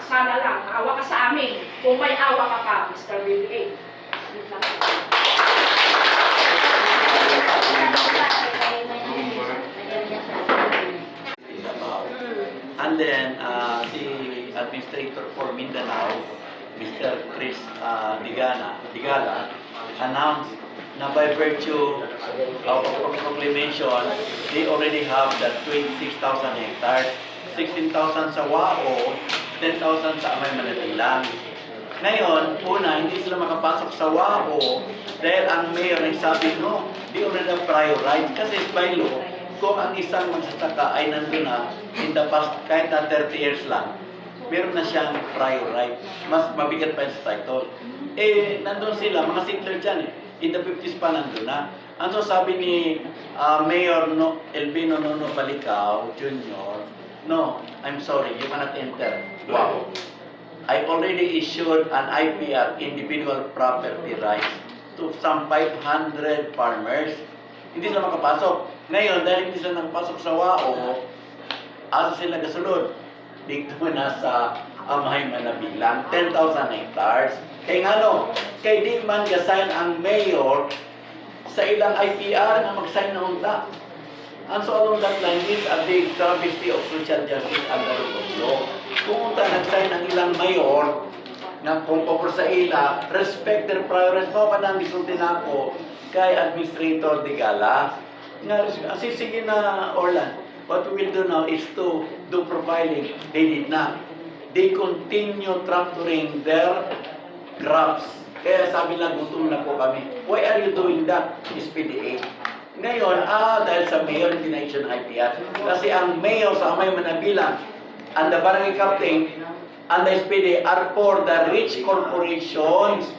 Sana lang, maawa ka sa amin. Kung may awa ka pa, Mr. Will A. Yun lang. And then, si Administrator for Mindanao, Mr. Chris Digala, announced na by virtue of proclamation, they already have that 26,000 hectares, 16,000 sa WAO, 10,000 sa Amay Manatilang. Ngayon, una, hindi sila makapasok sa WAO dahil ang mayor nagsabi, no, they already have prior right. Kasi by law, kung ang isang magsasaka ay nandun na in the past, kahit na 30 years lang, meron na siyang prior right. Mas mabigat pa yun sa title. Eh, nandun sila, mga settler dyan eh. In the 50s pa nandun na. Ano sabi ni Mayor Elvino Nono Balicao Jr., no, I'm sorry, you cannot enter. Wow. I already issued an IPR, individual property rights, to some 500 farmers. Hindi sila makapasok. Ngayon, dahil hindi sila nakapasok sa WAO, asa sila kasulod? Dito na sa Amay Manabilang, 10,000 hectares. Kaya nga no, kay di man gasign ang mayor sa ilang IPR na mag-sign na unta. And so along that line, this is a big travesty of social justice under the rule of law. Kung unta nag-sign ang ilang mayor na kung papor sa ila, respect their priorities mo ka nang gisulti na ako kay Administrator Digala. Sige na, Orlan, what we will do now is to do profiling. They did not. They continue tractoring their crops. Kaya sabi lang, gutom na po kami. Why are you doing that, SPDA? Ngayon, dahil sa mayor, hindi na issue ng IPR. Kasi ang mayor sa Amay Manabilang, and the barangay captain, and the SPDA are for the rich corporations.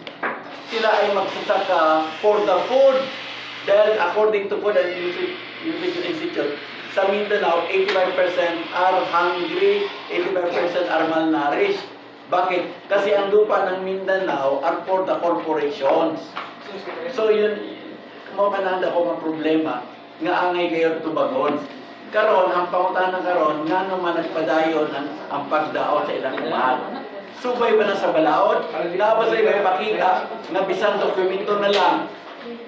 Sila ay magsasaka for the food. Dahil according to Food and Nutrition Institute, sa Mindanao, 85% are hungry, 85% are malnourished. Bakit? Kasi ang lupa ng Mindanao are for the corporations. So yun, makananda ko mga problema, nga angay kayo tubagon. Karon, ang pangutanan karon, nga naman nagpadayon ang pagdaot sa ilang umahan. Subay ba na sa balaod? Nga ba sa ibang pakita, nga bisang dokumento na lang,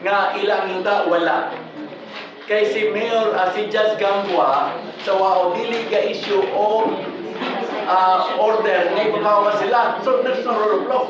nga ilang yuta, wala. Kay si Mayor, si Judge Gambua, sa WAO, dili ka issue o order, nga ipakawa sila. So, there's no rule of law.